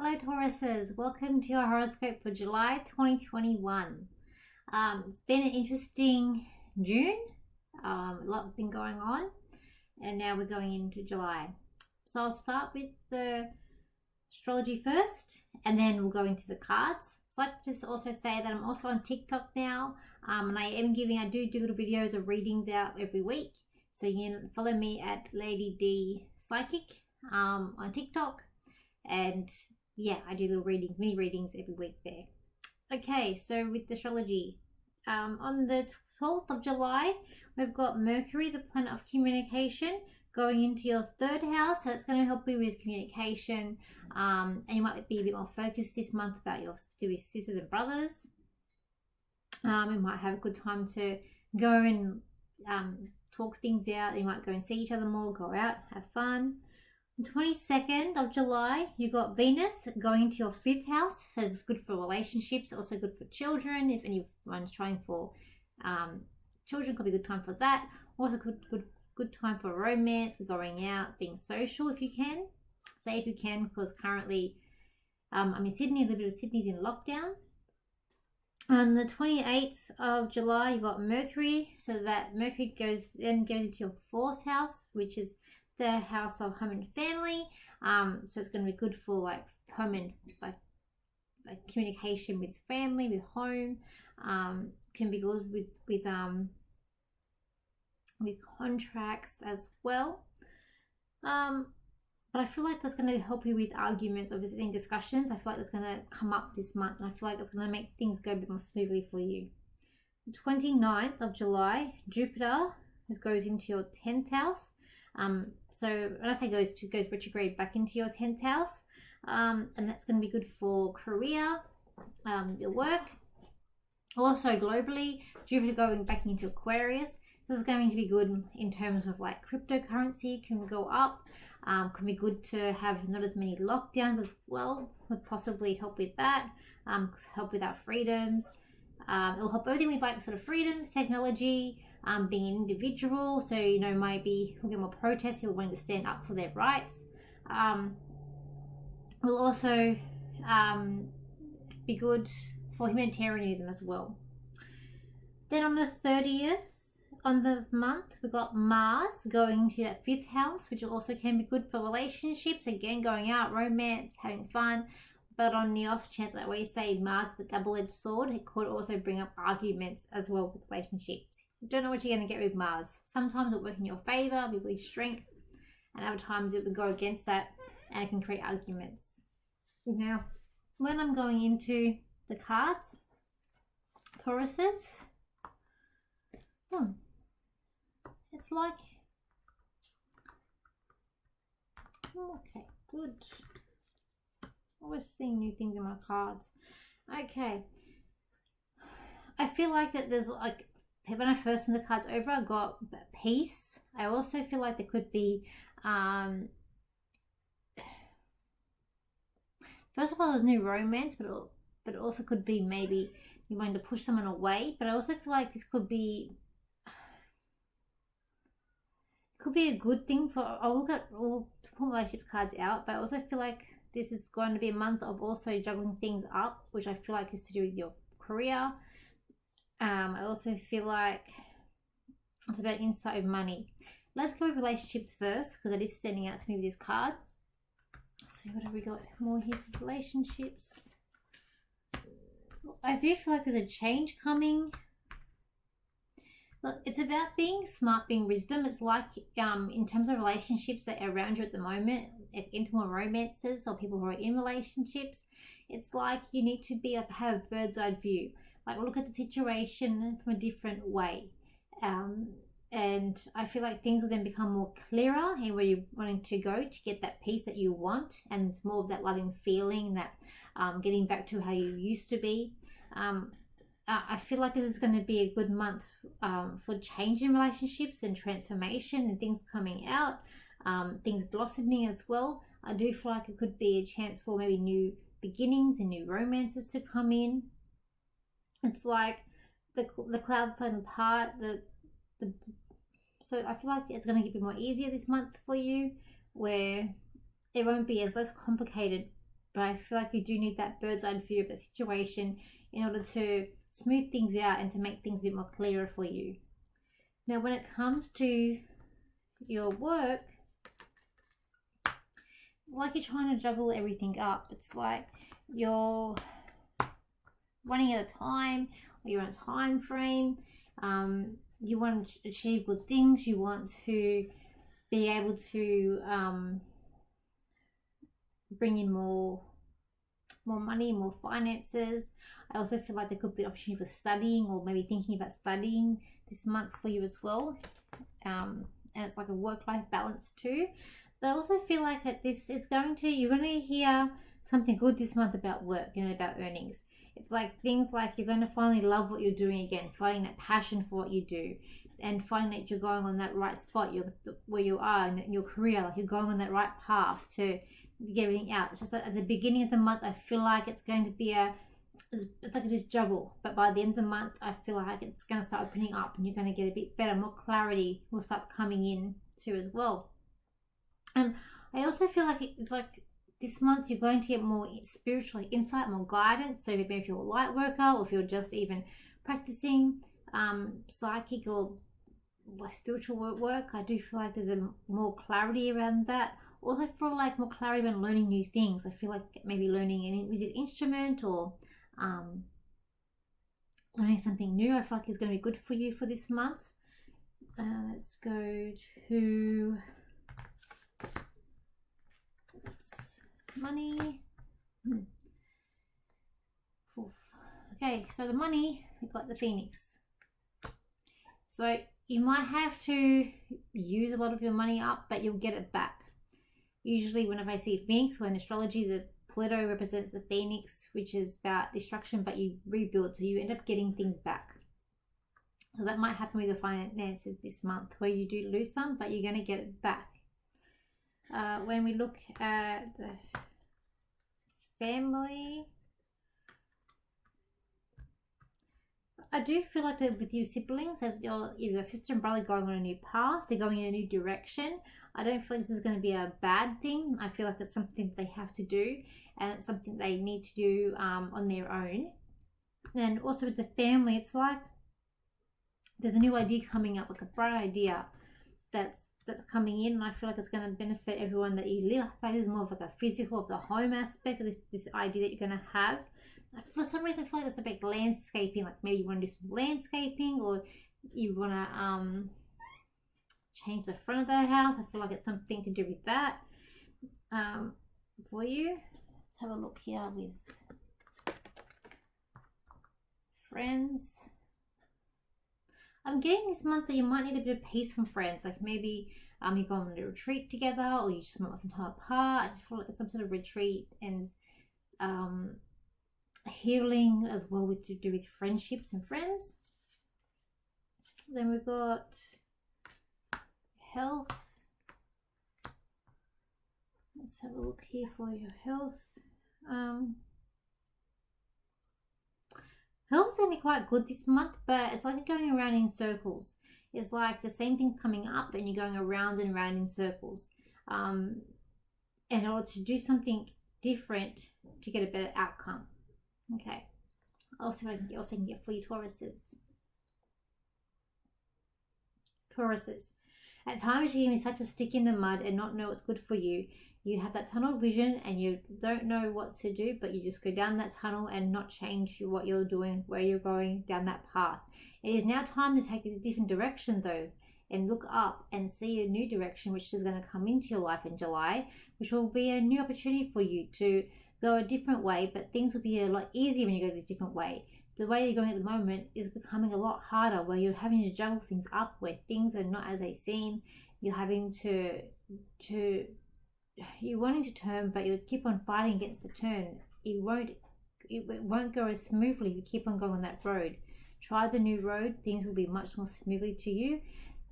Hello Tauruses, welcome to your horoscope for July 2021. It's been an interesting June, a lot been going on, and now we're going into July. So I'll start with the astrology first, and then we'll go into the cards. So I'd like to just also say that I'm also on TikTok now, and I do little videos of readings out every week. So you can follow me at Lady D Psychic on TikTok, and yeah, I do little mini readings every week there. Okay, so with astrology, on the 12th of July, we've got Mercury, the planet of communication, going into your third house. So it's going to help you with communication, and you might be a bit more focused this month about your sisters and brothers. You might have a good time to go and talk things out. You might go and see each other more, go out, have fun. 22nd of July, you got Venus going into your 5th house, so it's good for relationships, also good for children. If anyone's trying for children, could be a good time for that. Also good time for romance, going out, being social if you can. Say if you can, because currently I'm in Sydney. A little bit of Sydney's in lockdown. On the 28th of July, you got Mercury, so that Mercury goes into your 4th house, which is the house of home and family. So it's going to be good for like home and like communication with family, with home. Can be good with contracts as well. But I feel like that's going to help you with arguments or visiting discussions. I feel like that's going to come up this month, and I feel like it's going to make things go a bit more smoothly for you. The 29th of July, Jupiter goes into your 10th house. So when I say goes retrograde back into your 10th house, and that's going to be good for career, your work. Also globally, Jupiter going back into Aquarius. This is going to be good in terms of like cryptocurrency can go up. Can be good to have not as many lockdowns as well. Would possibly help with that. Help with our freedoms. It'll help everything with like sort of freedoms, technology. Being an individual, so maybe we'll get more protests, people wanting to stand up for their rights. Will also be good for humanitarianism as well. Then on the 30th on the month, we've got Mars going to that 5th house, which also can be good for relationships, again going out, romance, having fun. But on the off chance, I always say Mars is a double-edged sword. It could also bring up arguments as well with relationships. You don't know what you're going to get with Mars. Sometimes it'll work in your favor, be really strength, and other times it will go against that, and it can create arguments. Now, when I'm going into the cards, Tauruses, it's like, okay, good. Always seeing new things in my cards. Okay, I feel like that there's like, when I first turned the cards over, I got peace. I also feel like there could be, first of all, there's new romance, but it also could be maybe you wanting to push someone away. But I also feel like this could be a good thing for. I'll pull relationship cards out, but I also feel like this is going to be a month of also juggling things up, which I feel like is to do with your career. I also feel like it's about insight of money. Let's go with relationships first, because it is standing out to me with this card. So what have we got more here for relationships? I do feel like there's a change coming. Look, it's about being smart, being wisdom. It's like in terms of relationships that are around you at the moment, intimate romances or people who are in relationships, it's like you need to be like have a bird's eye view. Like look at the situation from a different way. And I feel like things will then become more clearer and where you're wanting to go to get that peace that you want, and more of that loving feeling, that getting back to how you used to be. I feel like this is going to be a good month for change in relationships and transformation and things coming out, things blossoming as well. I do feel like it could be a chance for maybe new beginnings and new romances to come in. It's like the clouds starting to part. So I feel like it's going to get more easier this month for you, where it won't be as less complicated but I feel like you do need that bird's eye view of the situation in order to smooth things out and to make things a bit more clearer for you. Now, when it comes to your work, it's like you're trying to juggle everything up. It's like you're running at a time, or you're on a time frame. You want to achieve good things. You want to be able to bring in more money, more finances. I also feel like there could be an opportunity for studying, or maybe thinking about studying this month for you as well. And it's like a work-life balance too. But I also feel like that this is you're going to hear something good this month about work and about earnings. It's like things like you're going to finally love what you're doing again, finding that passion for what you do, and finding that you're going on that right spot where you are in your career, like you're going on that right path to get everything out. It's just that at the beginning of the month, I feel like it's going to be it's like this juggle, but by the end of the month, I feel like it's going to start opening up, and you're going to get a bit better, more clarity will start coming in too as well. And I also feel like it's like this month you're going to get more spiritual insight, more guidance. So maybe if you're a light worker, or if you're just even practicing psychic or spiritual work, I do feel like there's a more clarity around that. Also, I feel like more clarity when learning new things. I feel like maybe learning a music instrument, or learning something new. I feel like is going to be good for you for this month. Let's go to money. Okay, so the money, we got the Phoenix. So you might have to use a lot of your money up, but you'll get it back. Usually whenever I see Phoenix, or in astrology, the Pluto represents the Phoenix, which is about destruction, but you rebuild, so you end up getting things back. So that might happen with your finances this month, where you do lose some, but you're going to get it back. When we look at the family, I do feel like that with your siblings, as your sister and brother going on a new path, they're going in a new direction. I don't feel like this is going to be a bad thing. I feel like it's something they have to do, and it's something they need to do on their own. And also with the family, it's like there's a new idea coming up, like a bright idea that's coming in, and I feel like it's going to benefit everyone that you live. I feel like there's more of like a physical of the home aspect of this idea that you're going to have. For some reason, I feel like it's a bit landscaping, like maybe you want to do some landscaping, or you want to change the front of the house. I feel like it's something to do with that for you. Let's have a look here with friends. I'm getting this month that you might need a bit of peace from friends, like maybe you go on a retreat together, or you just want some time apart. I just feel like it's some sort of retreat and healing as well, with to do with friendships and friends. Then we've got health. Let's have a look here for your health. Health is going to be quite good this month, but it's like you're going around in circles. It's like the same thing coming up, and you're going around and around in circles. In order to do something different to get a better outcome. Okay. Also, what else I can get for you, Tauruses. At times you can be such a stick in the mud and not know what's good for you. You have that tunnel vision and you don't know what to do, but you just go down that tunnel and not change what you're doing, where you're going down that path. It is now time to take a different direction though, and look up and see a new direction which is going to come into your life in July, which will be a new opportunity for you to go a different way, but things will be a lot easier when you go this different way. The way you're going at the moment is becoming a lot harder, where you're having to juggle things up, where things are not as they seem. You're having you're wanting to turn, but you keep on fighting against the turn. It won't go as smoothly if you keep on going on that road. Try the new road, things will be much more smoothly to you,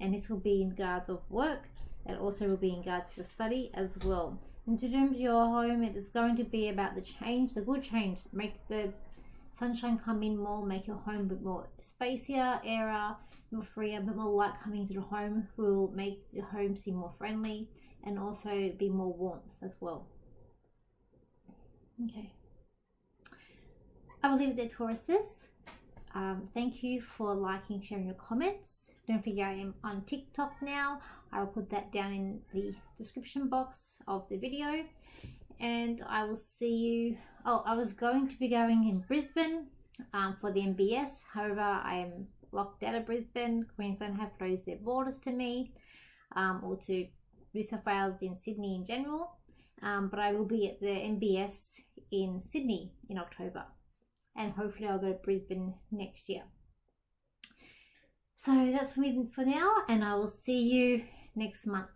and this will be in regards of work, and also will be in regards of your study as well. In terms of your home, it is going to be about the change, the good change. Make the sunshine come in more, make your home a bit more spacier, airer, more freer, a bit more light coming to the home will make the home seem more friendly, and also be more warmth as well. Okay. I will leave it there, Tauruses. Thank you for liking, sharing your comments. Don't forget I am on TikTok now. I will put that down in the description box of the video. And I will see you. Oh, I was going to be going in Brisbane for the MBS. However, I am locked out of Brisbane. Queensland have closed their borders to me, or to New South Wales and Sydney in general. But I will be at the MBS in Sydney in October. And hopefully I'll go to Brisbane next year. So that's for me for now, and I will see you next month.